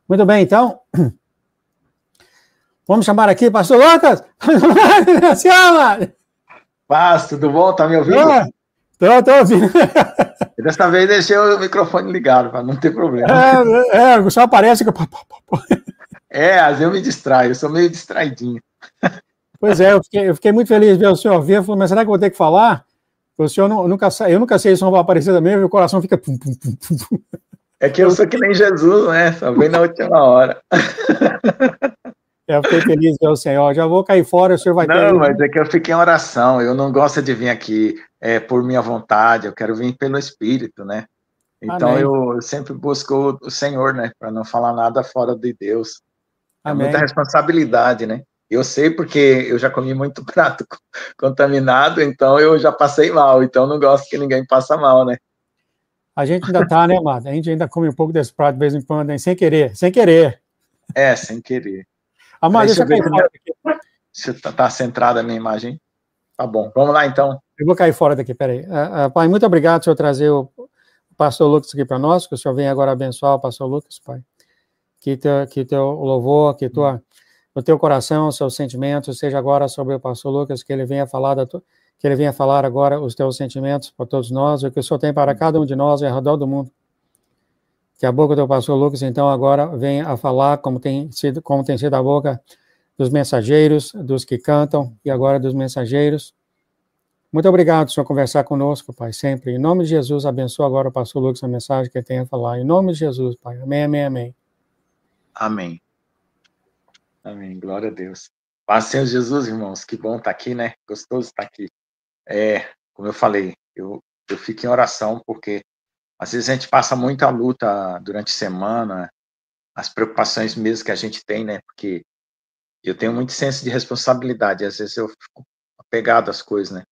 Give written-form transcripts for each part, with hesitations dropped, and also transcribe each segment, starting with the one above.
Muito bem, então. Vamos chamar aqui, pastor Lucas. Chama! Paz, tudo bom? Tá me ouvindo? Tô ouvindo. Dessa vez deixei o microfone ligado, para não ter problema. Só aparece que... Às vezes eu me distraio, eu sou meio distraidinho. Pois é, eu fiquei muito feliz de ver o senhor vir. Eu falei, mas será que eu vou ter que falar? O senhor eu nunca sei se o senhor vai aparecer também, meu coração fica... É que eu sou que nem Jesus, né? Só vem na última hora. Eu fiquei feliz de ver o senhor. Já vou cair fora, o senhor vai ter... Não, mas é que eu fiquei em oração. Eu não gosto de vir aqui por minha vontade, eu quero vir pelo Espírito, né? Então Amém. eu sempre busco o Senhor, né? Para não falar nada fora de Deus. É Amém. muita responsabilidade, né? Eu sei porque eu já comi muito prato contaminado, então eu já passei mal. Então não gosto que ninguém passe mal, né? A gente ainda tá, né, amado? A gente ainda come um pouco desse prato de vez em quando, hein? Sem querer, sem querer. Sem querer. Amado, deixa eu cair fora daqui. Se tá centrada a minha imagem. Tá bom, vamos lá então. Eu vou cair fora daqui, peraí. Pai, muito obrigado por o senhor trazer o pastor Lucas aqui para nós, que o senhor venha agora abençoar o pastor Lucas, Pai. Que teu louvor, que o teu coração, os seus sentimentos, seja agora sobre o pastor Lucas, que ele venha falar que ele venha falar agora os teus sentimentos para todos nós, o que o senhor tem para cada um de nós ao redor do mundo. Que a boca do pastor Lucas, então, agora venha a falar como tem sido a boca dos mensageiros, dos que cantam, e agora dos mensageiros. Muito obrigado, Senhor, conversar conosco, Pai, sempre. Em nome de Jesus, abençoa agora o pastor Lucas a mensagem que ele tem a falar. Em nome de Jesus, Pai. Amém, amém, amém. Amém. Amém, glória a Deus. Paz, Senhor Jesus, irmãos, que bom estar aqui, né? Gostoso estar aqui. Como eu falei, eu fico em oração, porque às vezes a gente passa muita luta durante a semana, as preocupações mesmo que a gente tem, né? Porque eu tenho muito senso de responsabilidade, às vezes eu fico apegado às coisas, né?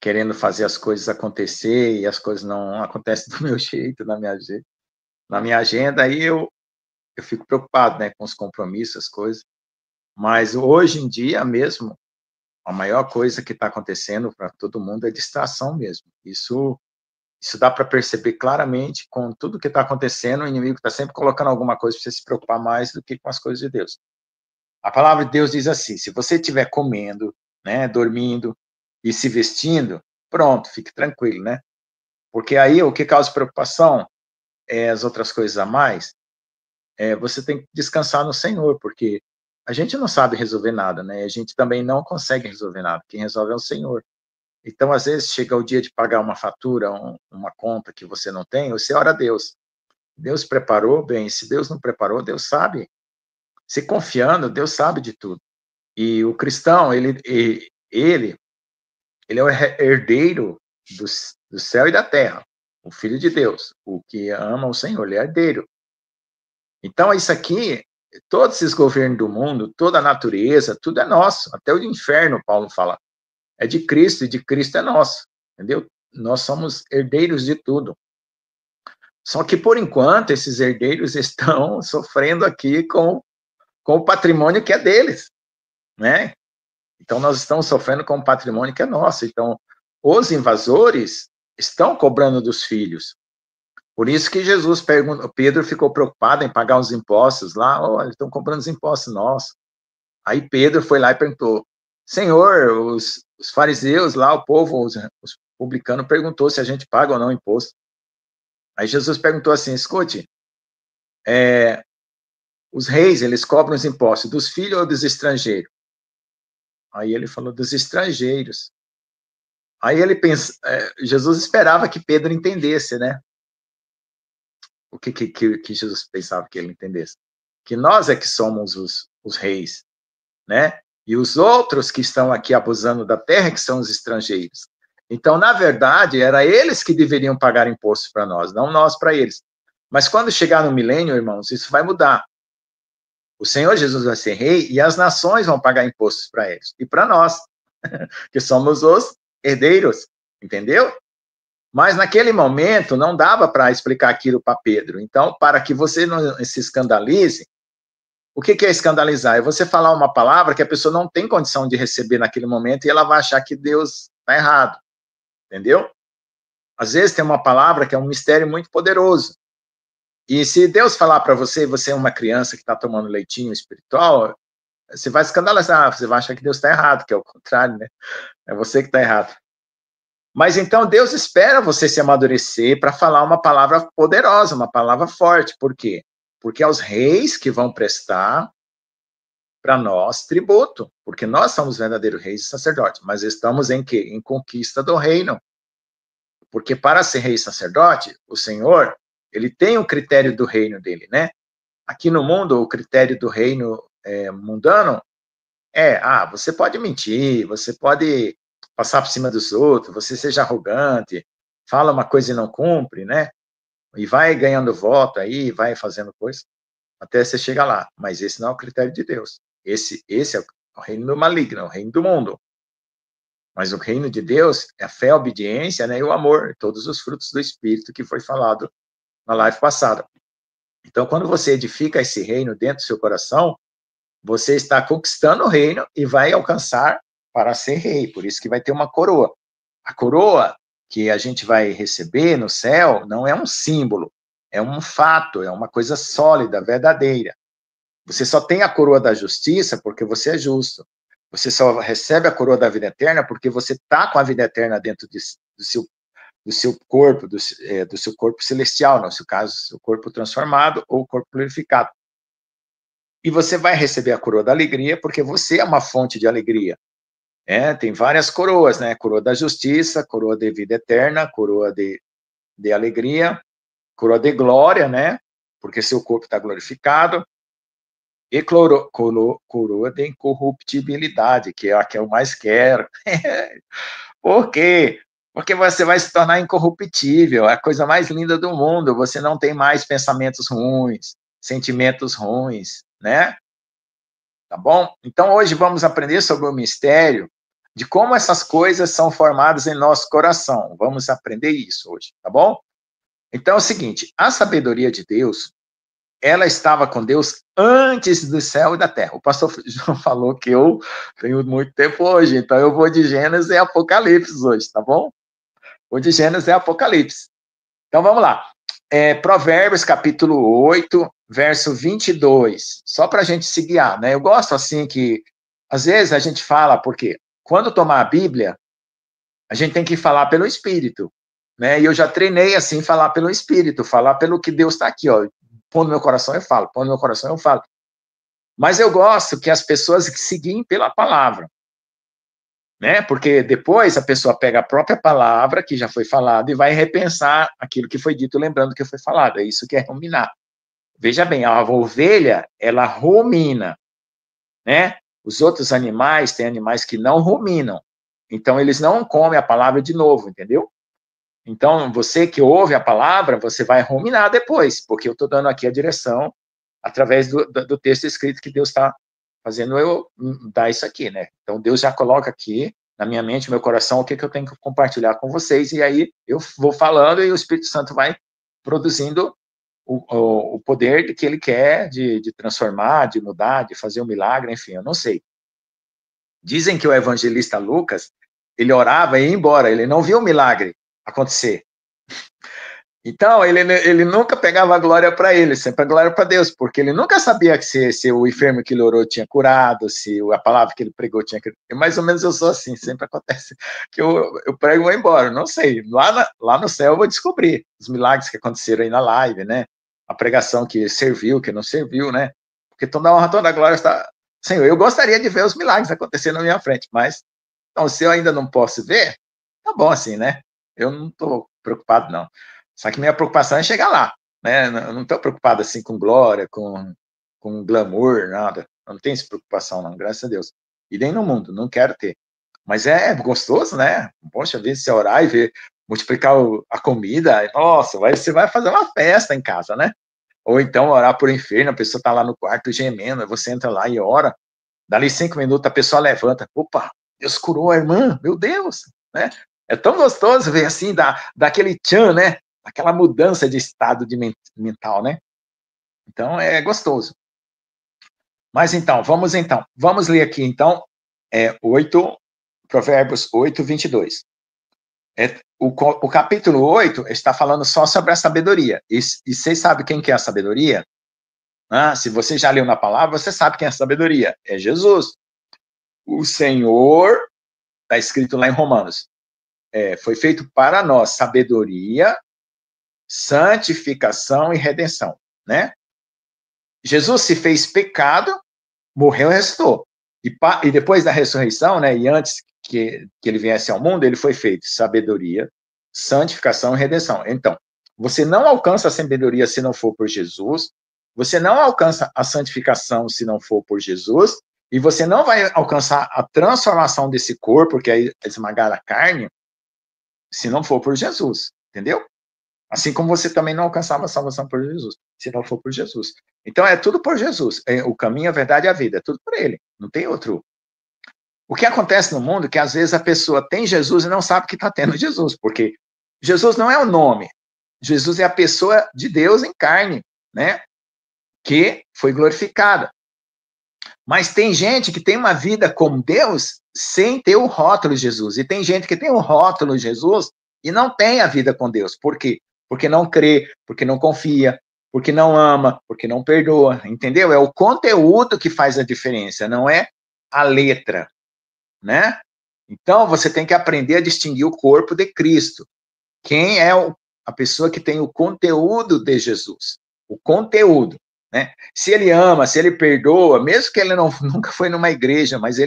Querendo fazer as coisas acontecer e as coisas não acontecem do meu jeito, na minha agenda, aí eu fico preocupado, né, com os compromissos, as coisas. Mas hoje em dia mesmo, a maior coisa que está acontecendo para todo mundo é distração mesmo. Isso dá para perceber claramente com tudo que está acontecendo, o inimigo está sempre colocando alguma coisa para você se preocupar mais do que com as coisas de Deus. A palavra de Deus diz assim: se você estiver comendo, né, dormindo e se vestindo, pronto, fique tranquilo, né? Porque aí o que causa preocupação é as outras coisas a mais. Você tem que descansar no Senhor, porque a gente não sabe resolver nada, né? A gente também não consegue resolver nada. Quem resolve é o Senhor. Então, às vezes, chega o dia de pagar uma fatura, uma conta que você não tem, você ora a Deus. Deus preparou, bem, se Deus não preparou, Deus sabe. Se confiando, Deus sabe de tudo. E o cristão, ele é o herdeiro do céu e da terra, o filho de Deus, o que ama o Senhor, ele é herdeiro. Então, isso aqui, todos esses governos do mundo, toda a natureza, tudo é nosso, até o inferno, Paulo fala, é de Cristo, e de Cristo é nosso, entendeu? Nós somos herdeiros de tudo. Só que, por enquanto, esses herdeiros estão sofrendo aqui com o patrimônio que é deles, né? Então, nós estamos sofrendo com o patrimônio que é nosso. Então, os invasores estão cobrando dos filhos. Por isso que Pedro ficou preocupado em pagar os impostos lá. Eles estão cobrando os impostos nossos. Aí Pedro foi lá e perguntou: Senhor, os fariseus lá, o povo, os publicanos, perguntou se a gente paga ou não imposto. Aí Jesus perguntou assim: escute, os reis, eles cobram os impostos dos filhos ou dos estrangeiros? Aí ele falou: dos estrangeiros. Aí Jesus esperava que Pedro entendesse, né? O que Jesus pensava que ele entendesse? Que nós é que somos os reis, né? E os outros que estão aqui abusando da terra que são os estrangeiros. Então, na verdade, era eles que deveriam pagar impostos para nós, não nós para eles. Mas quando chegar no milênio, irmãos, isso vai mudar. O Senhor Jesus vai ser rei e as nações vão pagar impostos para eles e para nós, que somos os herdeiros, entendeu? Mas naquele momento não dava para explicar aquilo para Pedro. Então, para que você não se escandalize, o que é escandalizar? É você falar uma palavra que a pessoa não tem condição de receber naquele momento e ela vai achar que Deus está errado, entendeu? Às vezes tem uma palavra que é um mistério muito poderoso. E se Deus falar para você, você é uma criança que está tomando leitinho espiritual, você vai escandalizar, você vai achar que Deus está errado, que é o contrário, né? É você que está errado. Mas então Deus espera você se amadurecer para falar uma palavra poderosa, uma palavra forte. Por quê? Porque é os reis que vão prestar para nós tributo, porque nós somos verdadeiros reis e sacerdotes, mas estamos em quê? Em conquista do reino. Porque para ser rei e sacerdote, o Senhor, ele tem o critério do reino dele, né? Aqui no mundo, o critério do reino mundano você pode mentir, você pode passar por cima dos outros, você seja arrogante, fala uma coisa e não cumpre, né? E vai ganhando voto aí, vai fazendo coisa, até você chegar lá. Mas esse não é o critério de Deus. Esse é o reino do maligno, é o reino do mundo. Mas o reino de Deus é a fé, a obediência, né, e o amor, todos os frutos do Espírito que foi falado na live passada. Então, quando você edifica esse reino dentro do seu coração, você está conquistando o reino e vai alcançar para ser rei. Por isso que vai ter uma coroa. A coroa que a gente vai receber no céu não é um símbolo, é um fato, é uma coisa sólida, verdadeira. Você só tem a coroa da justiça porque você é justo. Você só recebe a coroa da vida eterna porque você está com a vida eterna dentro do seu corpo, do seu corpo celestial, no seu caso, seu corpo transformado ou corpo glorificado. E você vai receber a coroa da alegria, porque você é uma fonte de alegria. Tem várias coroas, né? Coroa da justiça, coroa de vida eterna, coroa de alegria, coroa de glória, né? Porque seu corpo está glorificado. E coroa de incorruptibilidade, que é a que eu mais quero. Por quê? Porque você vai se tornar incorruptível, é a coisa mais linda do mundo. Você não tem mais pensamentos ruins, sentimentos ruins, né? Tá bom? Então, hoje vamos aprender sobre o mistério de como essas coisas são formadas em nosso coração. Vamos aprender isso hoje, tá bom? Então, é o seguinte, a sabedoria de Deus, ela estava com Deus antes do céu e da terra. O pastor João falou que eu tenho muito tempo hoje, então eu vou de Gênesis e Apocalipse hoje, tá bom? Vou de Gênesis e Apocalipse. Então, vamos lá. Provérbios, capítulo 8, verso 22. Só para a gente se guiar, né? Eu gosto, assim, que às vezes a gente fala, porque quando tomar a Bíblia, a gente tem que falar pelo Espírito, né? E eu já treinei, assim, falar pelo Espírito, falar pelo que Deus está aqui, ó. Põe no meu coração, eu falo. Põe no meu coração, eu falo. Mas eu gosto que as pessoas se guiem pela palavra, né? Porque depois a pessoa pega a própria palavra que já foi falada e vai repensar aquilo que foi dito, lembrando que foi falado. É isso que é ruminar. Veja bem, a ovelha, ela rumina, né? Os outros animais, tem animais que não ruminam. Então, eles não comem a palavra de novo, entendeu? Então, você que ouve a palavra, você vai ruminar depois, porque eu estou dando aqui a direção através do texto escrito que Deus está fazendo eu dar isso aqui, né? Então, Deus já coloca aqui na minha mente, no meu coração, o que eu tenho que compartilhar com vocês, e aí eu vou falando e o Espírito Santo vai produzindo o poder que ele quer de transformar, de mudar, de fazer um milagre, enfim, eu não sei. Dizem que o evangelista Lucas, ele orava e ia embora, ele não viu o milagre acontecer. Então, ele nunca pegava a glória para ele, sempre a glória para Deus, porque ele nunca sabia que se o enfermo que ele orou tinha curado, se a palavra que ele pregou tinha curado. Mais ou menos eu sou assim, sempre acontece que eu prego e vou embora, não sei. Lá no céu eu vou descobrir os milagres que aconteceram aí na live, né? A pregação que serviu, que não serviu, né? Porque toda a honra, toda a glória está... Senhor, eu gostaria de ver os milagres acontecendo na minha frente, mas então, se eu ainda não posso ver, tá bom assim, né? Eu não estou preocupado, não. Só que minha preocupação é chegar lá, né? Eu não estou preocupado assim com glória, com glamour, nada. Eu não tenho essa preocupação, não, graças a Deus. E nem no mundo, não quero ter. Mas é gostoso, né? Poxa, ver você orar e ver, multiplicar a comida, nossa, você vai fazer uma festa em casa, né? Ou então orar por enfermo, a pessoa está lá no quarto gemendo, você entra lá e ora, dali 5 minutos a pessoa levanta, opa, Deus curou a irmã, meu Deus, né? É tão gostoso ver assim, daquele tchan, né? Aquela mudança de estado mental, né? Então, é gostoso. Mas então, vamos ler aqui, então, Provérbios 8, 22. O capítulo 8 está falando só sobre a sabedoria. E vocês sabem quem que é a sabedoria? Se você já leu na palavra, você sabe quem é a sabedoria. É Jesus. O Senhor, está escrito lá em Romanos, foi feito para nós sabedoria, santificação e redenção, né? Jesus se fez pecado, morreu e ressuscitou. E depois da ressurreição, né, e antes que ele viesse ao mundo, ele foi feito sabedoria, santificação e redenção. Então, você não alcança a sabedoria se não for por Jesus, você não alcança a santificação se não for por Jesus, e você não vai alcançar a transformação desse corpo, que é esmagar a carne, se não for por Jesus, entendeu? Assim como você também não alcançava a salvação por Jesus, se não for por Jesus. Então, é tudo por Jesus. O caminho, a verdade e a vida. É tudo por ele. Não tem outro. O que acontece no mundo é que, às vezes, a pessoa tem Jesus e não sabe que está tendo Jesus. Porque Jesus não é o nome. Jesus é a pessoa de Deus em carne, né? Que foi glorificada. Mas tem gente que tem uma vida com Deus sem ter o rótulo Jesus. E tem gente que tem o rótulo Jesus e não tem a vida com Deus. Por quê? Porque não crê, porque não confia, porque não ama, porque não perdoa, entendeu? É o conteúdo que faz a diferença, não é a letra, né? Então, você tem que aprender a distinguir o corpo de Cristo. Quem é a pessoa que tem o conteúdo de Jesus? O conteúdo, né? Se ele ama, se ele perdoa, mesmo que ele nunca foi numa igreja, mas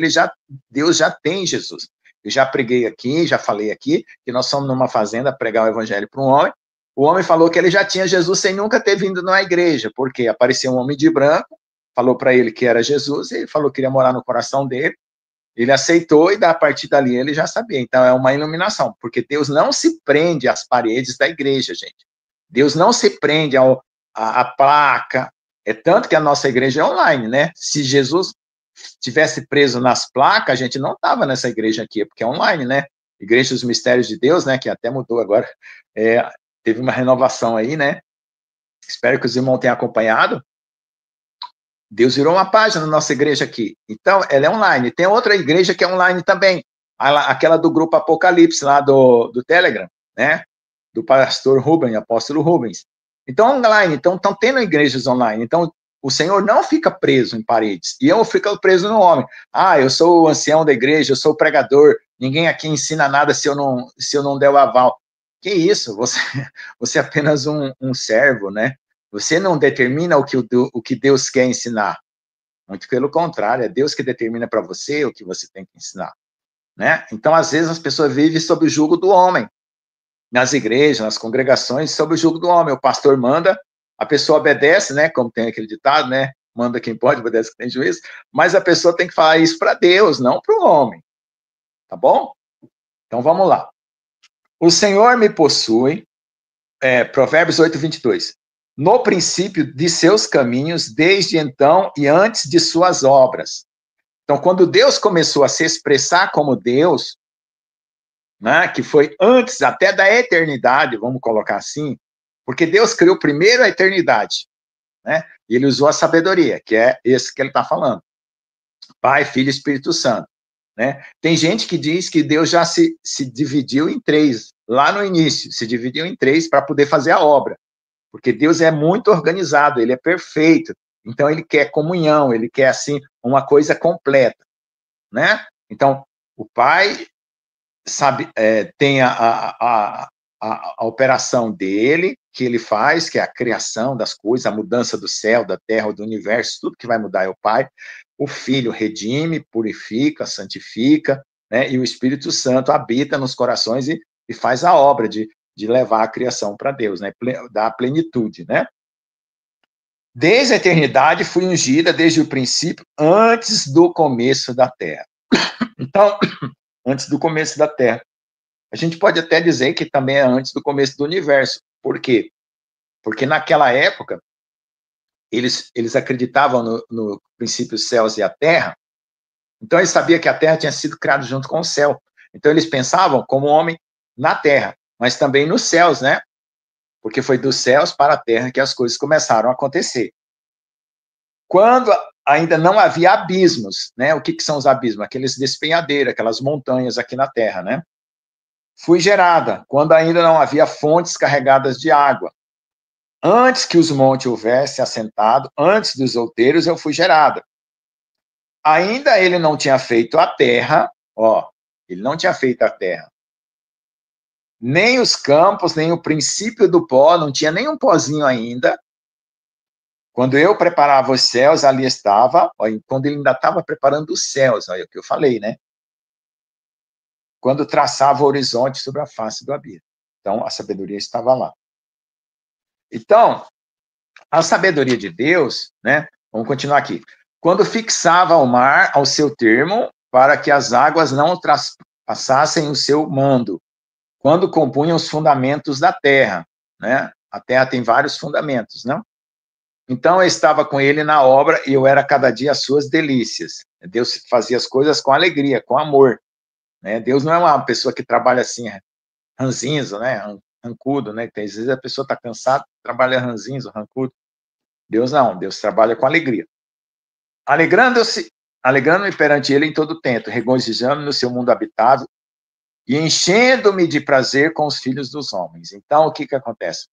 Deus já tem Jesus. Eu já preguei aqui, já falei aqui, que nós somos numa fazenda pregar o evangelho para um homem. O homem falou que ele já tinha Jesus sem nunca ter vindo numa igreja, porque apareceu um homem de branco, falou para ele que era Jesus, e ele falou que queria morar no coração dele. Ele aceitou e, a partir dali, ele já sabia. Então, é uma iluminação, porque Deus não se prende às paredes da igreja, gente. Deus não se prende à placa. É tanto que a nossa igreja é online, né? Se Jesus tivesse preso nas placas, a gente não estava nessa igreja aqui, porque é online, né? Igreja dos Mistérios de Deus, né? Que até mudou agora. Teve uma renovação aí, né? Espero que os irmãos tenham acompanhado. Deus virou uma página na nossa igreja aqui. Então, ela é online. Tem outra igreja que é online também. Aquela do grupo Apocalipse, lá do Telegram, né? Do pastor Rubens, apóstolo Rubens. Então, online. Então, estão tendo igrejas online. Então, o Senhor não fica preso em paredes. E eu fico preso no homem. Eu sou o ancião da igreja, eu sou o pregador. Ninguém aqui ensina nada se eu não der o aval. Que isso? Você é apenas um servo, né? Você não determina o que Deus quer ensinar. Muito pelo contrário, é Deus que determina para você o que você tem que ensinar, né? Então, às vezes, as pessoas vivem sob o jugo do homem. Nas igrejas, nas congregações, sob o jugo do homem. O pastor manda, a pessoa obedece, né? Como tem aquele ditado, né? Manda quem pode, obedece quem tem juízo. Mas a pessoa tem que falar isso para Deus, não para o homem. Tá bom? Então, vamos lá. O Senhor me possui, Provérbios 8, 22. No princípio de seus caminhos, desde então e antes de suas obras. Então, quando Deus começou a se expressar como Deus, né, que foi antes até da eternidade, vamos colocar assim, porque Deus criou primeiro a eternidade, né, e ele usou a sabedoria, que é esse que ele está falando. Pai, Filho e Espírito Santo. Né? Tem gente que diz que Deus já se dividiu em três, lá no início, se dividiu em três para poder fazer a obra. Porque Deus é muito organizado, ele é perfeito. Então, ele quer comunhão, ele quer, assim, uma coisa completa, né? Então, o Pai tem a operação dele, que ele faz, que é a criação das coisas, a mudança do céu, da terra, do universo, tudo que vai mudar é o Pai. O Filho redime, purifica, santifica, né? E o Espírito Santo habita nos corações e faz a obra de levar a criação para Deus, né? Da plenitude, né? Desde a eternidade fui ungida, desde o princípio, antes do começo da terra. Então, antes do começo da terra. A gente pode até dizer que também é antes do começo do universo. Por quê? Porque naquela época, eles acreditavam no princípio dos céus e a terra, então eles sabiam que a terra tinha sido criada junto com o céu. Então eles pensavam como homem na terra, mas também nos céus, né? Porque foi dos céus para a terra que as coisas começaram a acontecer. Quando ainda não havia abismos, né? O que são os abismos? Aqueles despenhadeiros, aquelas montanhas aqui na terra, né? fui gerada, quando ainda não havia fontes carregadas de água. Antes que os montes houvessem assentado, antes dos outeiros, eu fui gerada. Ainda ele não tinha feito a terra, ó, ele não tinha feito a terra. Nem os campos, nem o princípio do pó, não tinha nem um pozinho ainda. Quando eu preparava os céus, ali estava, ó, quando ele ainda estava preparando os céus, olha o que eu falei, né? Quando traçava o horizonte sobre a face do abismo. Então, a sabedoria estava lá. Então, a sabedoria de Deus, né? Vamos continuar aqui. Quando fixava o mar ao seu termo, para que as águas não traspassassem o seu mando. Quando compunham os fundamentos da terra, né? A terra tem vários fundamentos, não? Então, eu estava com ele na obra e eu era cada dia as suas delícias. Deus fazia as coisas com alegria, com amor. Né? Deus não é uma pessoa que trabalha assim, ranzinza, né? Rancudo, né? Às vezes a pessoa está cansada, trabalha ranzinza, rancudo. Deus não, Deus trabalha com alegria. Alegrando-me perante ele em todo o tempo, regozijando no seu mundo habitável e enchendo-me de prazer com os filhos dos homens. Então, o que acontece?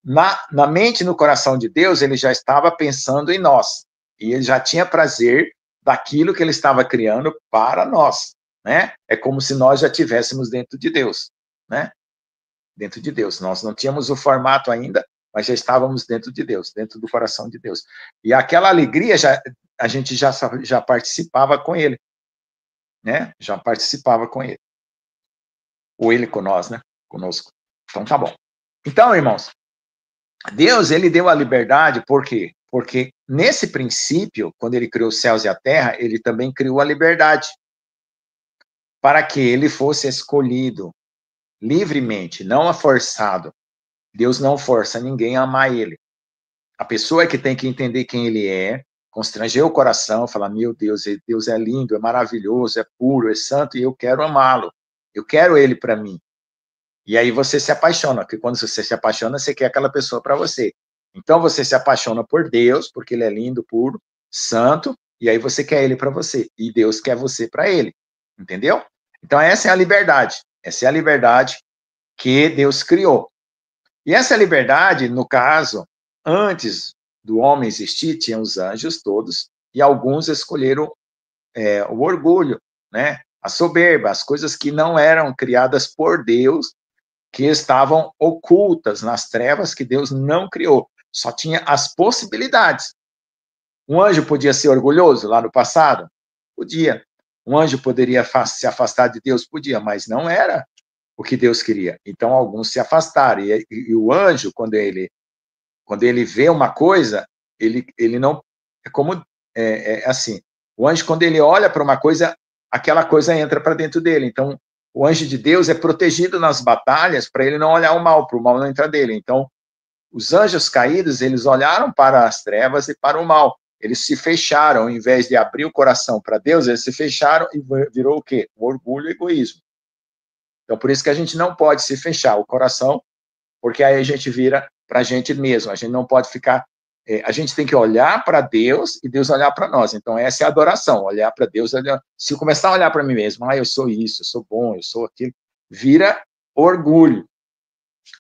Na mente e no coração de Deus, ele já estava pensando em nós. E ele já tinha prazer daquilo que ele estava criando para nós, né? É como se nós já estivéssemos dentro de Deus, né? Dentro de Deus. Nós não tínhamos o formato ainda, mas já estávamos dentro de Deus, dentro do coração de Deus. E aquela alegria, a gente já participava com ele, né? Já participava com ele. Ou ele com nós, né? Conosco. Então, tá bom. Então, irmãos, Deus, ele deu a liberdade, por quê? Porque nesse princípio, quando ele criou os céus e a terra, ele também criou a liberdade para que ele fosse escolhido livremente, não forçado. Deus não força ninguém a amar ele. A pessoa é que tem que entender quem ele é, constranger o coração, falar, meu Deus é lindo, é maravilhoso, é puro, é santo, e eu quero amá-lo. Eu quero ele para mim. E aí você se apaixona, porque quando você se apaixona, você quer aquela pessoa para você. Então você se apaixona por Deus, porque ele é lindo, puro, santo, e aí você quer ele para você. E Deus quer você para ele. Entendeu? Então essa é a liberdade. Essa é a liberdade que Deus criou. E essa liberdade, no caso, antes do homem existir, tinham os anjos todos, e alguns escolheram o orgulho, né? A soberba, as coisas que não eram criadas por Deus, que estavam ocultas nas trevas que Deus não criou. Só tinha as possibilidades. Um anjo podia ser orgulhoso lá no passado? Podia. Um anjo poderia se afastar de Deus? Podia, mas não era o que Deus queria. Então, alguns se afastaram. E o anjo, quando ele vê uma coisa, ele não... É como... assim, o anjo, quando ele olha para uma coisa, aquela coisa entra para dentro dele. Então, o anjo de Deus é protegido nas batalhas para ele não olhar o mal, para o mal não entrar dele. Então, os anjos caídos, eles olharam para as trevas e para o mal. Eles se fecharam, ao invés de abrir o coração para Deus, eles se fecharam e virou o quê? O orgulho e o egoísmo. Então, por isso que a gente não pode se fechar o coração, porque aí a gente vira para a gente mesmo. A gente não pode ficar... a gente tem que olhar para Deus e Deus olhar para nós. Então, essa é a adoração, olhar para Deus. Se eu começar a olhar para mim mesmo, eu sou isso, eu sou bom, eu sou aquilo, vira orgulho,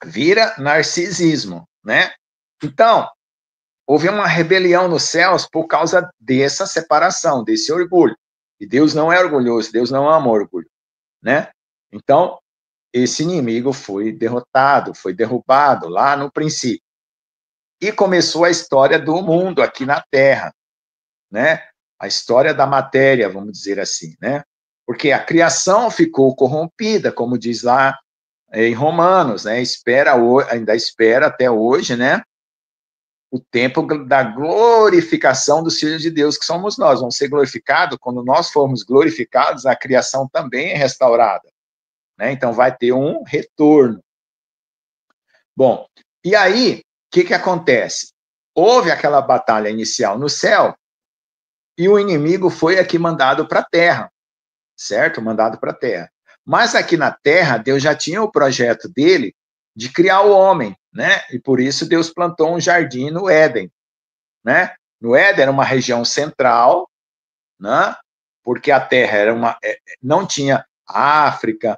vira narcisismo, né? Então, houve uma rebelião nos céus por causa dessa separação, desse orgulho. E Deus não é orgulhoso, Deus não ama orgulho, né? Então, esse inimigo foi derrotado, foi derrubado lá no princípio. E começou a história do mundo aqui na Terra, né? A história da matéria, vamos dizer assim, né? Porque a criação ficou corrompida, como diz lá em Romanos, né? Ainda espera até hoje, né? O tempo da glorificação dos filhos de Deus, que somos nós. Vamos ser glorificados, quando nós formos glorificados, a criação também é restaurada, né? Então vai ter um retorno. Bom, e aí, o que acontece? Houve aquela batalha inicial no céu, e o inimigo foi aqui mandado para a terra, certo? Mandado para a terra. Mas aqui na terra, Deus já tinha o projeto dele de criar o homem, né? E por isso Deus plantou um jardim no Éden, né? No Éden era uma região central, né? Porque a terra era não tinha África,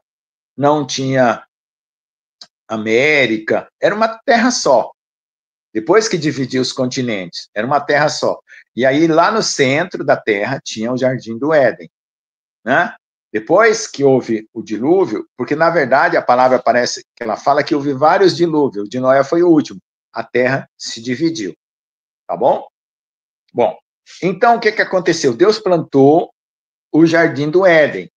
não tinha América, era uma terra só. Depois que dividiu os continentes, era uma terra só. E aí, lá no centro da terra, tinha o Jardim do Éden, né? Depois que houve o dilúvio, porque, na verdade, a palavra parece que ela fala que houve vários dilúvios, o de Noé foi o último. A terra se dividiu, tá bom? Bom, então, o que aconteceu? Deus plantou o Jardim do Éden.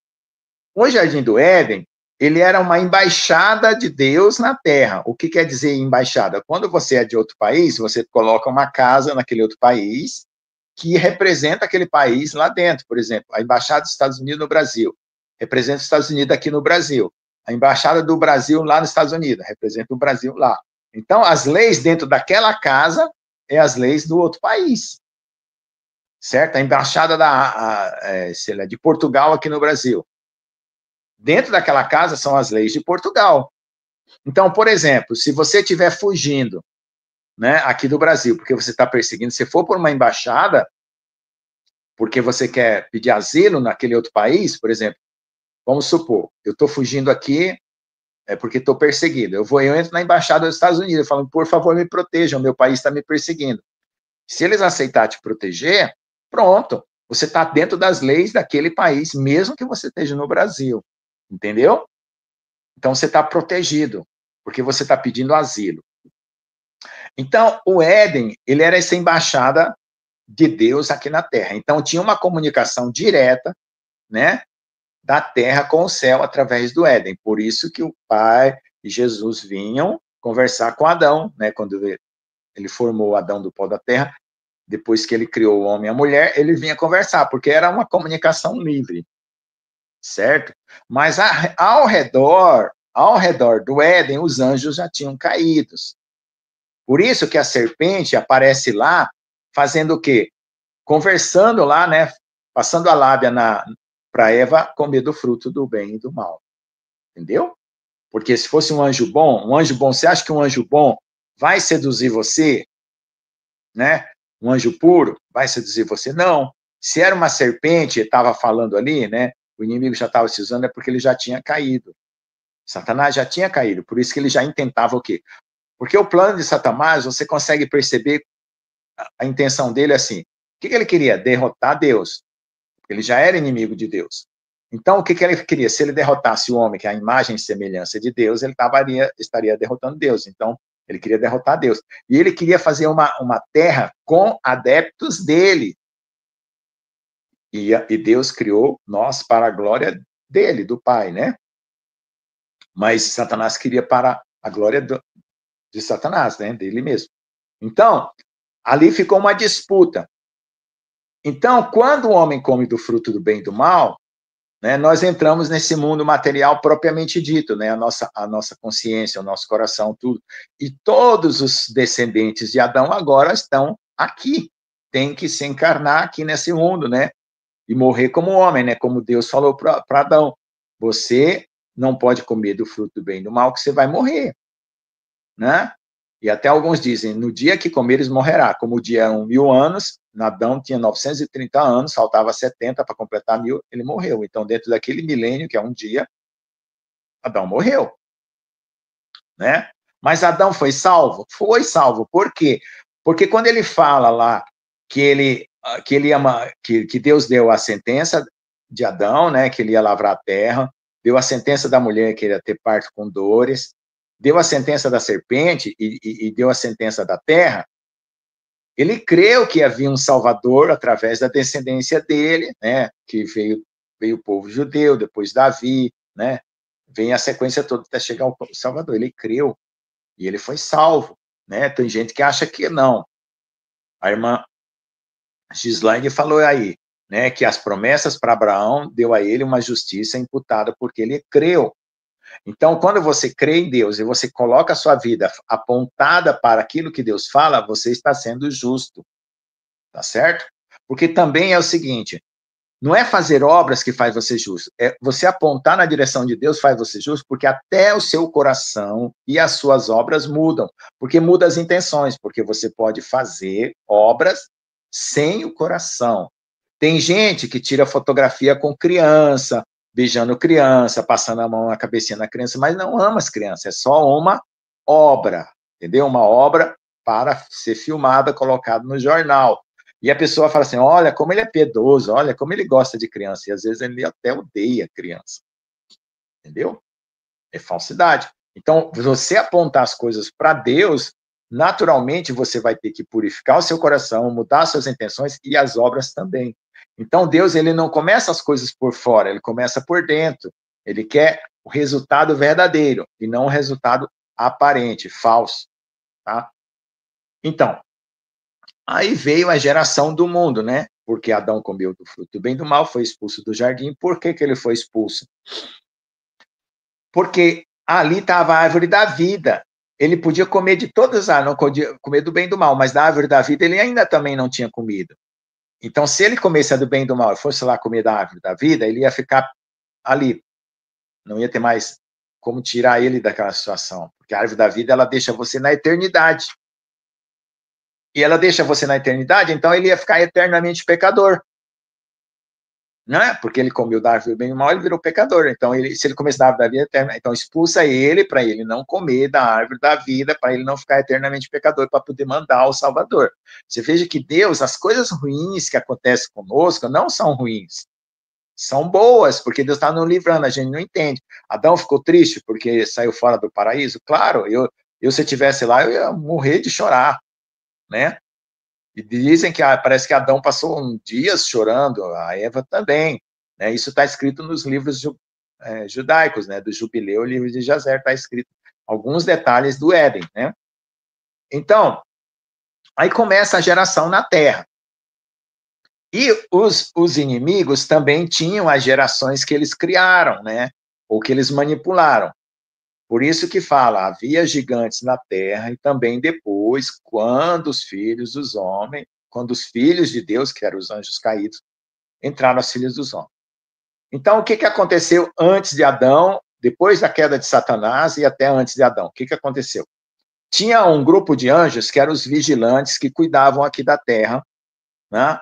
O Jardim do Éden, ele era uma embaixada de Deus na Terra. O que quer dizer embaixada? Quando você é de outro país, você coloca uma casa naquele outro país que representa aquele país lá dentro. Por exemplo, a Embaixada dos Estados Unidos no Brasil representa os Estados Unidos aqui no Brasil. A Embaixada do Brasil lá nos Estados Unidos representa o Brasil lá. Então, as leis dentro daquela casa é as leis do outro país. Certo? A Embaixada de Portugal aqui no Brasil. Dentro daquela casa são as leis de Portugal. Então, por exemplo, se você estiver fugindo, né, aqui do Brasil, porque você está perseguindo, se for por uma embaixada, porque você quer pedir asilo naquele outro país, por exemplo, vamos supor, eu estou fugindo aqui porque estou perseguido. Eu entro na embaixada dos Estados Unidos, falando, por favor, me protejam, meu país está me perseguindo. Se eles aceitarem te proteger, pronto, você está dentro das leis daquele país, mesmo que você esteja no Brasil. Entendeu? Então, você está protegido, porque você está pedindo asilo. Então, o Éden, ele era essa embaixada de Deus aqui na Terra. Então, tinha uma comunicação direta, né, da Terra com o céu através do Éden. Por isso que o Pai e Jesus vinham conversar com Adão, né, quando ele formou Adão do pó da terra, depois que ele criou o homem e a mulher, ele vinha conversar, porque era uma comunicação livre. Certo? Mas ao redor do Éden, os anjos já tinham caído. Por isso que a serpente aparece lá, fazendo o quê? Conversando lá, né? Passando a lábia para Eva comer do fruto do bem e do mal. Entendeu? Porque se fosse um anjo bom, você acha que um anjo bom vai seduzir você? Né? Um anjo puro vai seduzir você? Não. Se era uma serpente, estava falando ali, né? O inimigo já estava se usando, é porque ele já tinha caído. Satanás já tinha caído, por isso que ele já intentava o quê? Porque o plano de Satanás, você consegue perceber a intenção dele assim. O que ele queria? Derrotar Deus. Ele já era inimigo de Deus. Então, o que ele queria? Se ele derrotasse o homem, que é a imagem e semelhança de Deus, ele estaria derrotando Deus. Então, ele queria derrotar Deus. E ele queria fazer uma terra com adeptos dele. E Deus criou nós para a glória dele, do Pai, né? Mas Satanás queria para a glória de Satanás, né? Dele mesmo. Então, ali ficou uma disputa. Então, quando o homem come do fruto do bem e do mal, né, nós entramos nesse mundo material propriamente dito, né? A nossa consciência, o nosso coração, tudo. E todos os descendentes de Adão agora estão aqui. Tem que se encarnar aqui nesse mundo, né? E morrer como homem, né? Como Deus falou para Adão. Você não pode comer do fruto do bem e do mal, que você vai morrer. Né? E até alguns dizem, no dia que comeres, morrerá. Como o dia é 1.000 anos, Adão tinha 930 anos, faltava 70 para completar 1.000, ele morreu. Então, dentro daquele milênio, que é um dia, Adão morreu. Né? Mas Adão foi salvo? Foi salvo. Por quê? Porque quando ele fala lá que Deus deu a sentença de Adão, né, que ele ia lavrar a terra, deu a sentença da mulher que ia ter parto com dores, deu a sentença da serpente e deu a sentença da terra, ele creu que havia um Salvador através da descendência dele, né, que veio o povo judeu, depois Davi, né, vem a sequência toda até chegar ao Salvador. Ele creu e ele foi salvo, né? Tem gente que acha que não. A irmã Gislaine falou aí, né, que as promessas para Abraão deu a ele uma justiça imputada porque ele creu. Então, quando você crê em Deus e você coloca a sua vida apontada para aquilo que Deus fala, você está sendo justo. Tá certo? Porque também é o seguinte, não é fazer obras que faz você justo, é você apontar na direção de Deus faz você justo, porque até o seu coração e as suas obras mudam, porque muda as intenções, porque você pode fazer obras sem o coração. Tem gente que tira fotografia com criança, beijando criança, passando a mão na cabecinha da criança, mas não ama as crianças, é só uma obra, entendeu? Uma obra para ser filmada, colocada no jornal. E a pessoa fala assim, olha como ele é piedoso, olha como ele gosta de criança, e às vezes ele até odeia criança, entendeu? É falsidade. Então, você apontar as coisas para Deus, naturalmente você vai ter que purificar o seu coração, mudar as suas intenções e as obras também. Então, Deus, ele não começa as coisas por fora, ele começa por dentro. Ele quer o resultado verdadeiro e não o resultado aparente, falso, tá? Então, aí veio a geração do mundo, né? Porque Adão comeu do fruto do bem e do mal, foi expulso do jardim. Por que ele foi expulso? Porque ali estava a árvore da vida. Ele podia comer de todas as árvores, não podia comer do bem e do mal, mas da árvore da vida ele ainda também não tinha comido. Então, se ele comesse a do bem e do mal e fosse lá comer da árvore da vida, ele ia ficar ali. Não ia ter mais como tirar ele daquela situação. Porque a árvore da vida, ela deixa você na eternidade. E ela deixa você na eternidade, então ele ia ficar eternamente pecador. Não é? Porque ele comeu da árvore do bem e do mal, ele virou pecador. Então, se ele comesse da árvore da vida eterna, então expulsa ele para ele não comer da árvore da vida, para ele não ficar eternamente pecador, para poder mandar o Salvador. Você veja que Deus, as coisas ruins que acontecem conosco, não são ruins. São boas, porque Deus está nos livrando, a gente não entende. Adão ficou triste porque saiu fora do paraíso? Claro, eu se eu estivesse lá, eu ia morrer de chorar, né? E dizem que parece que Adão passou dias chorando, a Eva também, né? Isso está escrito nos livros judaicos, né? Do Jubileu, o livro de Jazer, está escrito alguns detalhes do Éden, né? Então, aí começa a geração na Terra. E os inimigos também tinham as gerações que eles criaram, né? Ou que eles manipularam. Por isso que fala, havia gigantes na terra, e também depois, quando os filhos dos homens, quando os filhos de Deus, que eram os anjos caídos, entraram as filhas dos homens. Então, o que aconteceu antes de Adão, depois da queda de Satanás e até antes de Adão? O que aconteceu? Tinha um grupo de anjos que eram os vigilantes que cuidavam aqui da terra, né?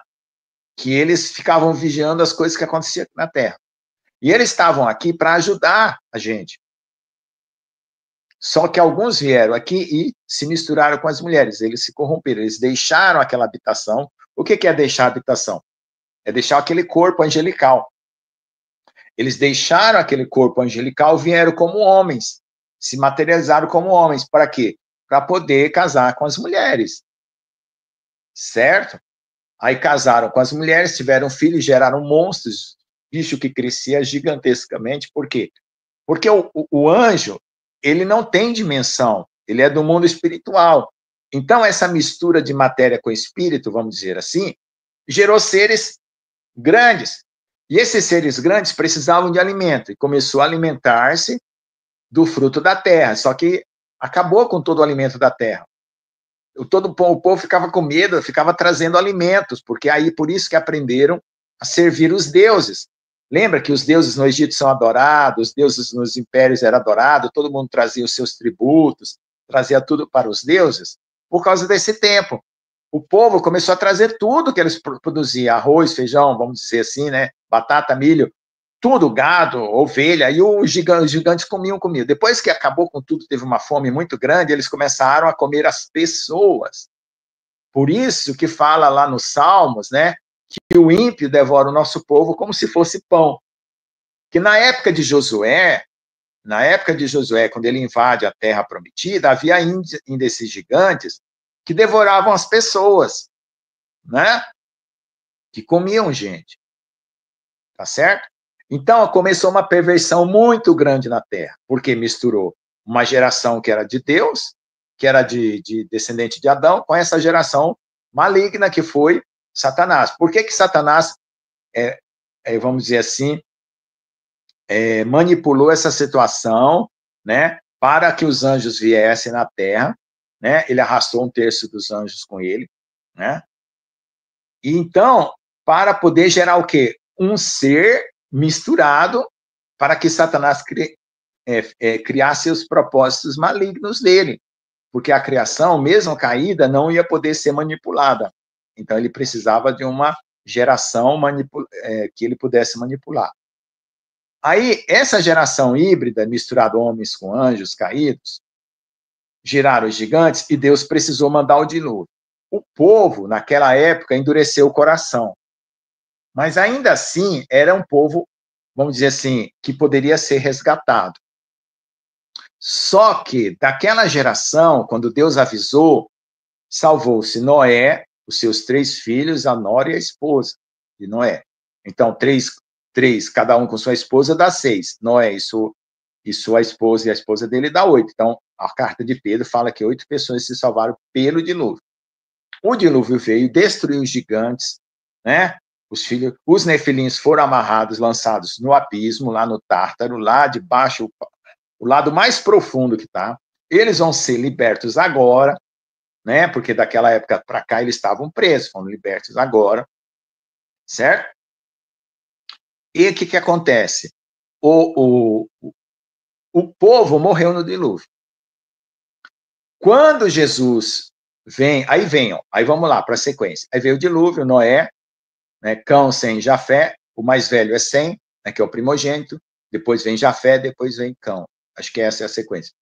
Que eles ficavam vigiando as coisas que aconteciam aqui na terra. E eles estavam aqui para ajudar a gente. Só que alguns vieram aqui e se misturaram com as mulheres, eles se corromperam, eles deixaram aquela habitação. O que é deixar a habitação? É deixar aquele corpo angelical. Eles deixaram aquele corpo angelical, vieram como homens, se materializaram como homens. Para quê? Para poder casar com as mulheres. Certo? Aí casaram com as mulheres, tiveram filhos, geraram monstros, bicho que crescia gigantescamente. Por quê? Porque o anjo, ele não tem dimensão, ele é do mundo espiritual. Então, essa mistura de matéria com espírito, vamos dizer assim, gerou seres grandes. E esses seres grandes precisavam de alimento, e começou a alimentar-se do fruto da terra, só que acabou com todo o alimento da terra. O povo ficava com medo, ficava trazendo alimentos, porque aí por isso que aprenderam a servir os deuses. Lembra que os deuses no Egito são adorados, os deuses nos impérios eram adorados, todo mundo trazia os seus tributos, trazia tudo para os deuses, por causa desse tempo. O povo começou a trazer tudo que eles produziam, arroz, feijão, vamos dizer assim, né? Batata, milho, tudo, gado, ovelha, e os gigantes comiam. Depois que acabou com tudo, teve uma fome muito grande, eles começaram a comer as pessoas. Por isso que fala lá nos Salmos, né, que o ímpio devora o nosso povo como se fosse pão. Que na época de Josué, quando ele invade a terra prometida, havia ainda esses gigantes que devoravam as pessoas, né? Que comiam gente. Tá certo? Então, começou uma perversão muito grande na terra, porque misturou uma geração que era de Deus, que era de descendente de Adão, com essa geração maligna que foi Satanás. Por que Satanás, vamos dizer assim, manipulou essa situação, né, para que os anjos viessem na terra, né? Ele arrastou 1/3 dos anjos com ele, né? E então, para poder gerar o quê? Um ser misturado para que Satanás criasse os propósitos malignos dele, porque a criação, mesmo caída, não ia poder ser manipulada. Então, ele precisava de uma geração que ele pudesse manipular. Aí, essa geração híbrida, misturado homens com anjos caídos, geraram os gigantes e Deus precisou mandar o dilúvio. O povo, naquela época, endureceu o coração. Mas ainda assim, era um povo, vamos dizer assim, que poderia ser resgatado. Só que, daquela geração, quando Deus avisou, salvou-se Noé, os seus 3 filhos, a nora e a esposa de Noé. Então, três, cada um com sua esposa, dá 6. Noé e sua esposa e a esposa dele dá 8. Então, a carta de Pedro fala que 8 pessoas se salvaram pelo dilúvio. O dilúvio veio, destruiu os gigantes, né? Os nefilins foram amarrados, lançados no abismo, lá no Tártaro, lá de baixo, o lado mais profundo que está. Eles vão ser libertos agora, né? Porque daquela época para cá eles estavam presos, foram libertos agora, certo? E o que acontece? O povo morreu no dilúvio. Quando Jesus vem, aí vamos lá para a sequência. Aí veio o dilúvio, Noé, né, Cão, Sem, Jafé, o mais velho é Sem, né, que é o primogênito, depois vem Jafé, depois vem Cão. Acho que essa é a sequência.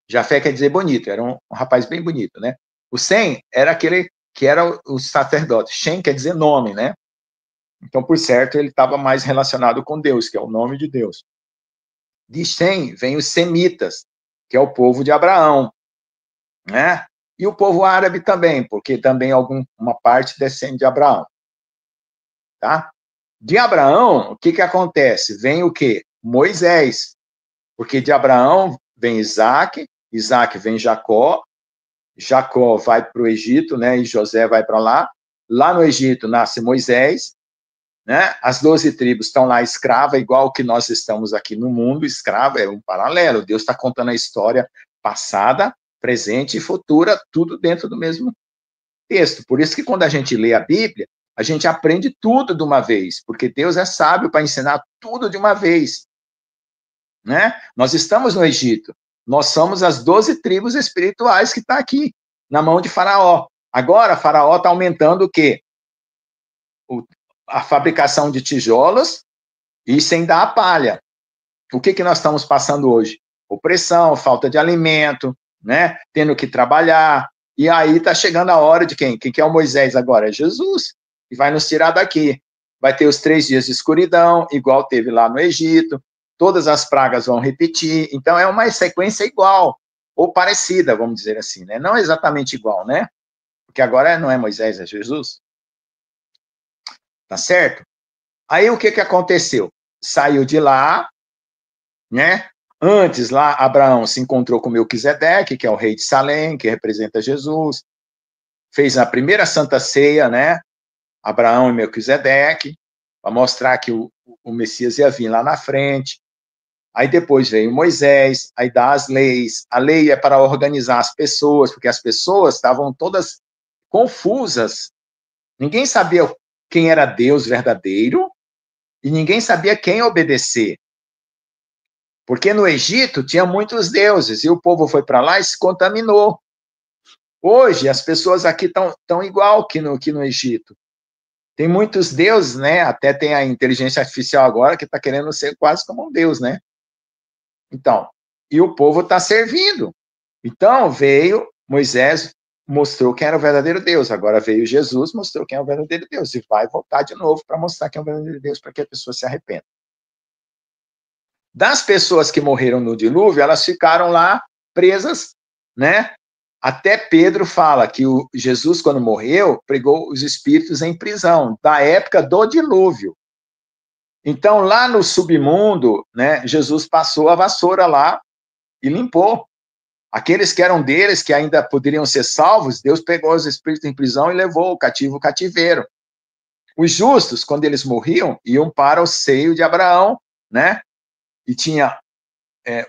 Jafé quer dizer bonito, era um rapaz bem bonito, né? O Sem era aquele que era o sacerdote. Shem quer dizer nome, né? Então, por certo, ele estava mais relacionado com Deus, que é o nome de Deus. De Sem vem os semitas, que é o povo de Abraão, né? E o povo árabe também, porque também uma parte descende de Abraão. Tá? De Abraão, o que acontece? Vem o quê? Moisés. Porque de Abraão vem Isaac, Isaac vem Jacó, Jacó vai para o Egito, né? E José vai para lá. Lá no Egito nasce Moisés, né? As 12 tribos estão lá escrava, igual que nós estamos aqui no mundo, escrava, é um paralelo. Deus está contando a história passada, presente e futura, tudo dentro do mesmo texto. Por isso que quando a gente lê a Bíblia, a gente aprende tudo de uma vez, porque Deus é sábio para ensinar tudo de uma vez, né? Nós estamos no Egito, nós somos as 12 tribos espirituais que estão aqui, na mão de Faraó. Agora, Faraó está aumentando o quê? A fabricação de tijolos e sem dar a palha. O que nós estamos passando hoje? Opressão, falta de alimento, né? Tendo que trabalhar. E aí está chegando a hora de quem? Quem que é o Moisés agora? É Jesus, que vai nos tirar daqui. Vai ter os 3 dias de escuridão, igual teve lá no Egito. Todas as pragas vão repetir. Então, é uma sequência igual, ou parecida, vamos dizer assim, né? Não exatamente igual, né? Porque agora não é Moisés, é Jesus. Tá certo? Aí, o que aconteceu? Saiu de lá, né? Antes, lá, Abraão se encontrou com Melquisedeque, que é o rei de Salém, que representa Jesus. Fez a primeira Santa Ceia, né? Abraão e Melquisedeque, para mostrar que o Messias ia vir lá na frente. Aí depois veio Moisés, aí dá as leis. A lei é para organizar as pessoas, porque as pessoas estavam todas confusas. Ninguém sabia quem era Deus verdadeiro e ninguém sabia quem obedecer. Porque no Egito tinha muitos deuses e o povo foi para lá e se contaminou. Hoje, as pessoas aqui estão igual que no Egito. Tem muitos deuses, né? Até tem a inteligência artificial agora que está querendo ser quase como um deus, né? Então, e o povo está servindo. Então, veio Moisés, mostrou quem era o verdadeiro Deus. Agora veio Jesus, mostrou quem é o verdadeiro Deus. E vai voltar de novo para mostrar quem é o verdadeiro Deus, para que a pessoa se arrependa. Das pessoas que morreram no dilúvio, elas ficaram lá presas, né? Até Pedro fala que Jesus, quando morreu, pregou os espíritos em prisão, da época do dilúvio. Então, lá no submundo, né, Jesus passou a vassoura lá e limpou. Aqueles que eram deles, que ainda poderiam ser salvos, Deus pegou os espíritos em prisão e levou o cativeiro. Os justos, quando eles morriam, iam para o seio de Abraão, né? E tinha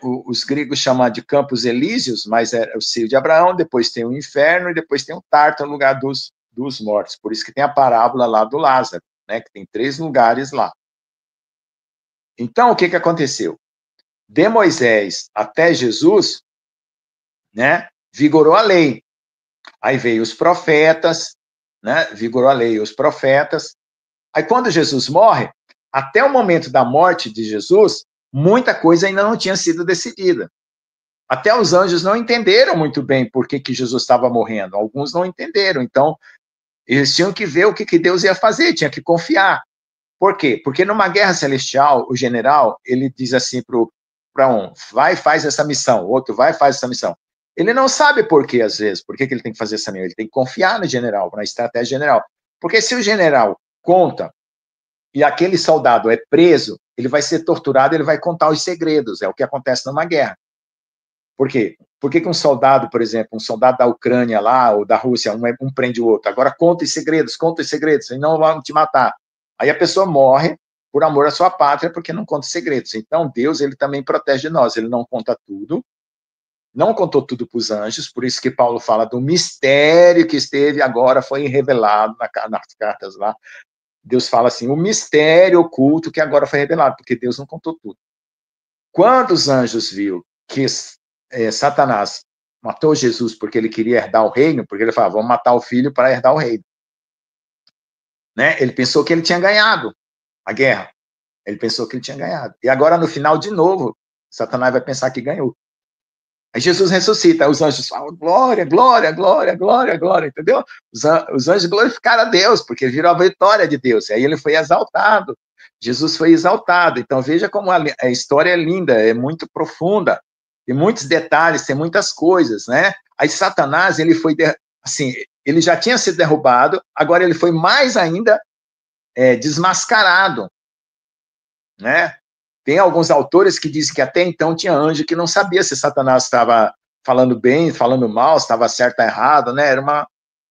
os gregos chamam de Campos Elíseos, mas era o seio de Abraão, depois tem o inferno e depois tem o Tártaro, lugar dos mortos. Por isso que tem a parábola lá do Lázaro, né? Que tem 3 lugares lá. Então, o que aconteceu? De Moisés até Jesus, né? Vigorou a lei. Aí veio os profetas, né? Vigorou a lei, os profetas. Aí quando Jesus morre, até o momento da morte de Jesus, muita coisa ainda não tinha sido decidida. Até os anjos não entenderam muito bem por que Jesus estava morrendo. Alguns não entenderam. Então, eles tinham que ver o que Deus ia fazer, tinha que confiar. Por quê? Porque numa guerra celestial, o general, ele diz assim para um, vai e faz essa missão, o outro vai e faz essa missão. Ele não sabe por quê, às vezes, por que ele tem que fazer essa missão. Ele tem que confiar no general, na estratégia general. Porque se o general conta e aquele soldado é preso, ele vai ser torturado, ele vai contar os segredos. É o que acontece numa guerra. Por quê? Por que um soldado, por exemplo, um soldado da Ucrânia lá, ou da Rússia, um prende o outro? Agora conta os segredos, e não vão te matar. Aí a pessoa morre por amor à sua pátria, porque não conta segredos. Então, Deus, ele também protege nós, ele não conta tudo, não contou tudo para os anjos, por isso que Paulo fala do mistério que esteve agora, foi revelado nas cartas lá. Deus fala assim, o mistério oculto que agora foi revelado, porque Deus não contou tudo. Quando os anjos viram que Satanás matou Jesus porque ele queria herdar o reino, porque ele falava, vamos matar o filho para herdar o reino. Né? Ele pensou que ele tinha ganhado a guerra. Ele pensou que ele tinha ganhado. E agora, no final, de novo, Satanás vai pensar que ganhou. Aí Jesus ressuscita, aí os anjos falam, glória, glória, glória, glória, glória, entendeu? Os anjos glorificaram a Deus, porque viram a vitória de Deus. E aí ele foi exaltado. Jesus foi exaltado. Então, veja como a história é linda, é muito profunda. Tem muitos detalhes, tem muitas coisas, né? Aí Satanás, ele foi, assim, ele já tinha sido derrubado, agora ele foi mais ainda desmascarado, né? Tem alguns autores que dizem que até então tinha anjo que não sabia se Satanás estava falando bem, falando mal, se estava certo ou errado, né?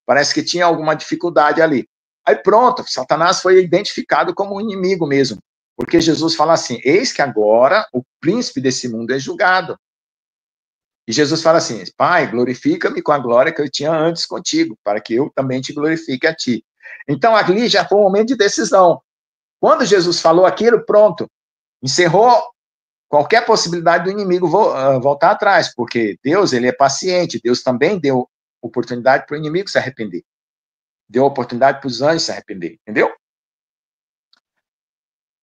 Parece que tinha alguma dificuldade ali. Aí pronto, Satanás foi identificado como um inimigo mesmo, porque Jesus fala assim, eis que agora o príncipe desse mundo é julgado. E Jesus fala assim, Pai, glorifica-me com a glória que eu tinha antes contigo, para que eu também te glorifique a ti. Então, ali já foi um momento de decisão. Quando Jesus falou aquilo, pronto, encerrou qualquer possibilidade do inimigo voltar atrás, porque Deus, ele é paciente, Deus também deu oportunidade para o inimigo se arrepender. Deu oportunidade para os anjos se arrepender, entendeu?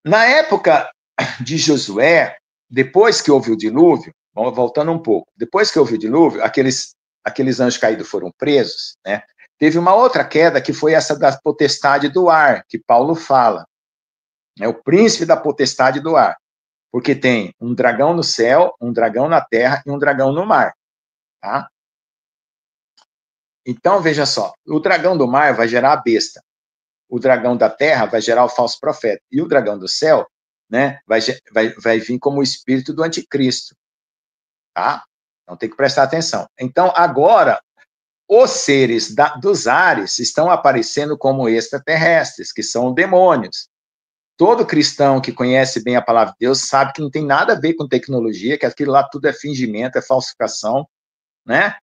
Na época de Josué, depois que houve o dilúvio, voltando um pouco, depois que houve o dilúvio, aqueles anjos caídos foram presos, né? Teve uma outra queda que foi essa da potestade do ar, que Paulo fala. É o príncipe da potestade do ar. Porque tem um dragão no céu, um dragão na terra e um dragão no mar. Tá? Então, veja só, o dragão do mar vai gerar a besta. O dragão da terra vai gerar o falso profeta. E o dragão do céu, né, vai vir como o espírito do anticristo. Tá? Então, tem que prestar atenção. Então, agora, os seres dos ares estão aparecendo como extraterrestres, que são demônios. Todo cristão que conhece bem a palavra de Deus sabe que não tem nada a ver com tecnologia, que aquilo lá tudo é fingimento, é falsificação, né?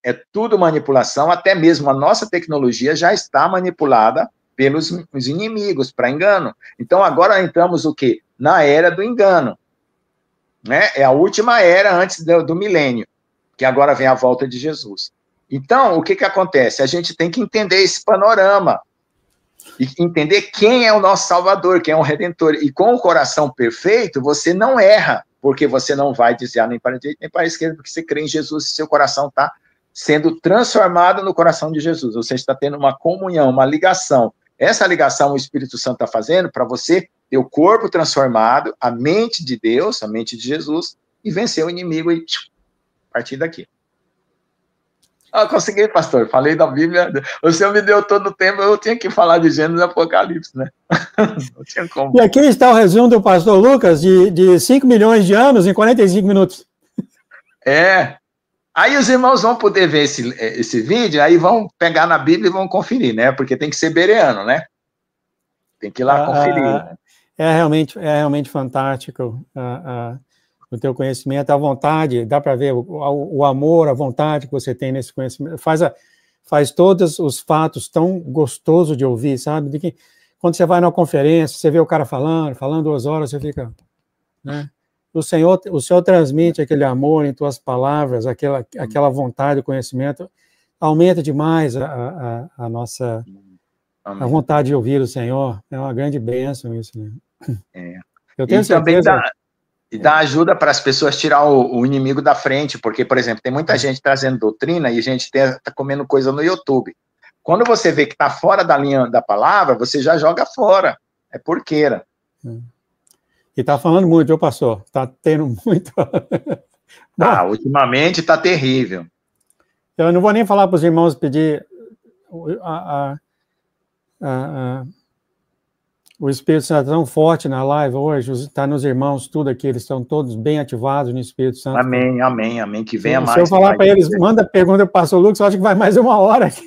É tudo manipulação, até mesmo a nossa tecnologia já está manipulada pelos inimigos, para engano. Então, agora entramos o quê? Na era do engano. Né? É a última era antes do milênio, que agora vem a volta de Jesus. Então, o que acontece? A gente tem que entender esse panorama e entender quem é o nosso Salvador, quem é o Redentor. E com o coração perfeito, você não erra, porque você não vai desviar nem para a direita nem para a esquerda, porque você crê em Jesus e seu coração está sendo transformado no coração de Jesus. Você está tendo uma comunhão, uma ligação. Essa ligação o Espírito Santo está fazendo para você ter o corpo transformado, a mente de Deus, a mente de Jesus, e vencer o inimigo e partir daqui. Consegui, pastor. Falei da Bíblia. O Senhor me deu todo o tempo, eu tinha que falar de Gênesis e Apocalipse, né? Não tinha como. E aqui está o resumo do pastor Lucas de 5 milhões de anos em 45 minutos. Aí os irmãos vão poder ver esse vídeo, aí vão pegar na Bíblia e vão conferir, né? Porque tem que ser bereano, né? Tem que ir lá conferir. É realmente fantástico o teu conhecimento, a vontade, dá para ver o amor, a vontade que você tem nesse conhecimento, faz todos os fatos tão gostoso de ouvir, sabe? De que, quando você vai numa conferência, você vê o cara falando 2 horas, você fica... Né? O Senhor transmite aquele amor em tuas palavras, aquela vontade, o conhecimento, aumenta demais a nossa a vontade de ouvir o Senhor. É uma grande bênção isso, né? Eu tenho certeza... E dá ajuda para as pessoas tirar o inimigo da frente, porque, por exemplo, tem muita gente trazendo doutrina e a gente está comendo coisa no YouTube. Quando você vê que está fora da linha da palavra, você já joga fora. É porqueira. E está falando muito, viu, pastor? Está tendo muito. Bom, ultimamente está terrível. Eu não vou nem falar para os irmãos pedir o Espírito Santo é tão forte na live hoje, está nos irmãos, tudo aqui, eles estão todos bem ativados no Espírito Santo. Amém, amém, amém, que venha mais. Se eu falar para eles, manda pergunta para o pastor Lucas, eu acho que vai mais 1 hora aqui.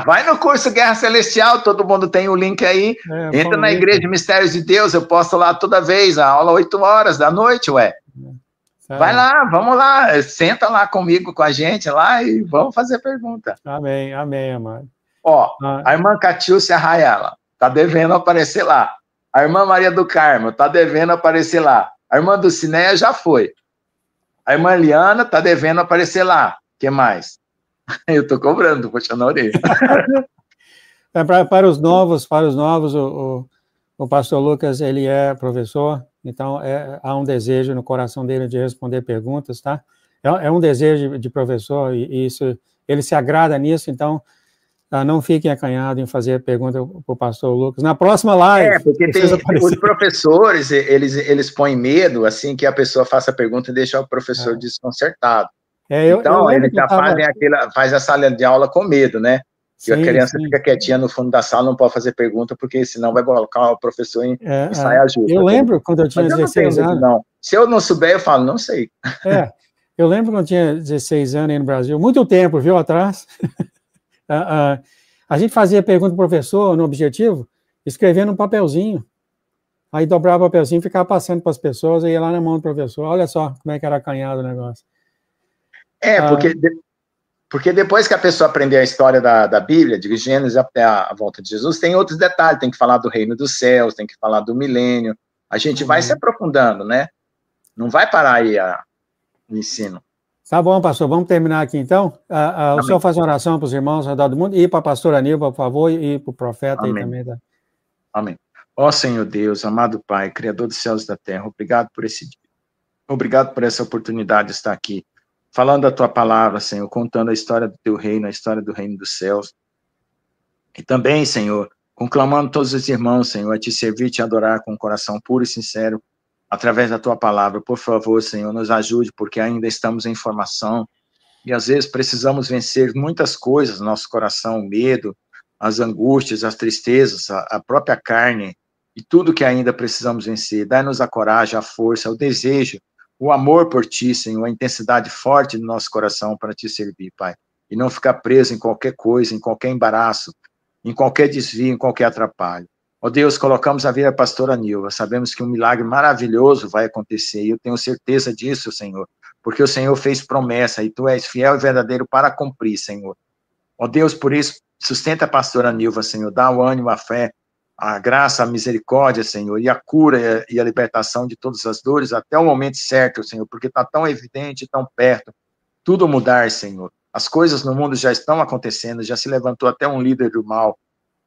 Vai no curso Guerra Celestial, todo mundo tem o link aí, entra na Igreja de Mistérios de Deus, eu posto lá toda vez, a aula 8 horas da noite, ué. Vai lá, vamos lá, senta lá comigo, com a gente lá e vamos fazer pergunta. Amém, amém, amado. A irmã Catiúcia Arraiala tá devendo aparecer lá. A irmã Maria do Carmo tá devendo aparecer lá. A irmã Dulcineia já foi. A irmã Eliana tá devendo aparecer lá. O que mais? Eu tô cobrando, tô puxando a orelha. Para os novos, o pastor Lucas, ele é professor, então há um desejo no coração dele de responder perguntas, tá? É um desejo de professor e isso, ele se agrada nisso, então não fiquem acanhados em fazer pergunta para o pastor Lucas. Na próxima live... porque os professores, eles põem medo, assim, que a pessoa faça a pergunta e deixa o professor desconcertado. Então, eles já faz a sala de aula com medo, né? E a criança fica quietinha no fundo da sala, não pode fazer pergunta, porque senão vai colocar o professor em saia justa. Eu lembro quando eu tinha 16 anos... Não. Se eu não souber, eu falo, não sei. Eu lembro quando eu tinha 16 anos aí no Brasil, muito tempo, viu, atrás... a gente fazia pergunta pro professor no objetivo, escrevendo um papelzinho. Aí dobrava o papelzinho, ficava passando para as pessoas, e ia lá na mão do professor. Olha só como é que era acanhado o negócio. Porque depois que a pessoa aprender a história da Bíblia, de Gênesis até a volta de Jesus, tem outros detalhes, tem que falar do reino dos céus, tem que falar do milênio. A gente vai se aprofundando, né? Não vai parar aí o ensino. Tá bom, pastor, vamos terminar aqui então. O senhor faz uma oração para os irmãos ao redor do mundo, e para a pastora Nilva, por favor, e para o profeta aí também. Tá? Amém. Ó Senhor Deus, amado Pai, Criador dos céus e da terra, obrigado por esse dia. Obrigado por essa oportunidade de estar aqui, falando a tua palavra, Senhor, contando a história do teu reino, a história do reino dos céus. E também, Senhor, conclamando todos os irmãos, Senhor, a te servir e te adorar com um coração puro e sincero, através da tua palavra. Por favor, Senhor, nos ajude, porque ainda estamos em formação e às vezes precisamos vencer muitas coisas no nosso coração, o medo, as angústias, as tristezas, a própria carne e tudo que ainda precisamos vencer. Dai-nos a coragem, a força, o desejo, o amor por ti, Senhor, a intensidade forte do nosso coração para te servir, Pai. E não ficar preso em qualquer coisa, em qualquer embaraço, em qualquer desvio, em qualquer atrapalho. Ó Deus, colocamos a vida da pastora Nilva, sabemos que um milagre maravilhoso vai acontecer, e eu tenho certeza disso, Senhor, porque o Senhor fez promessa, e tu és fiel e verdadeiro para cumprir, Senhor. Ó Deus, por isso, sustenta a pastora Nilva, Senhor, dá o ânimo, a fé, a graça, a misericórdia, Senhor, e a cura e a libertação de todas as dores, até o momento certo, Senhor, porque está tão evidente, tão perto, tudo mudar, Senhor. As coisas no mundo já estão acontecendo, já se levantou até um líder do mal.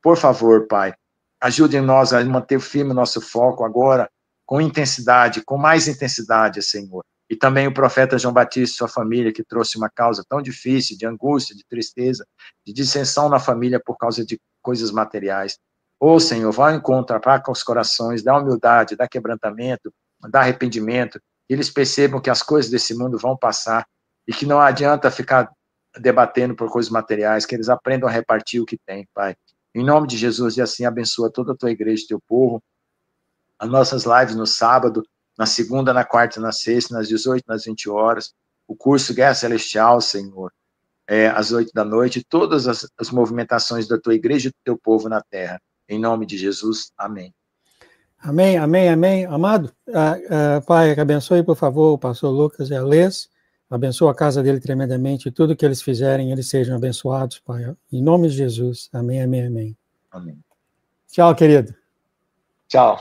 Por favor, Pai, ajude nós a manter firme o nosso foco agora, com intensidade, com mais intensidade, Senhor. E também o profeta João Batista e sua família, que trouxe uma causa tão difícil, de angústia, de tristeza, de dissensão na família por causa de coisas materiais. Ô, Senhor, vá ao encontro, aplaca os corações, dá humildade, dá quebrantamento, dá arrependimento, que eles percebam que as coisas desse mundo vão passar e que não adianta ficar debatendo por coisas materiais, que eles aprendam a repartir o que tem, Pai. Em nome de Jesus, e assim abençoa toda a tua igreja, teu povo, as nossas lives no sábado, na segunda, na quarta e na sexta, nas 18, nas 20 horas, o curso Guerra Celestial, Senhor, às 8 da noite, todas as movimentações da tua igreja e do teu povo na terra. Em nome de Jesus, amém. Amém, amém, amém. Amado, Pai, abençoe, por favor, o pastor Lucas e a Lês, abençoa a casa dele tremendamente, e tudo que eles fizerem, eles sejam abençoados, Pai. Em nome de Jesus. Amém, amém, amém. Amém. Tchau, querido. Tchau.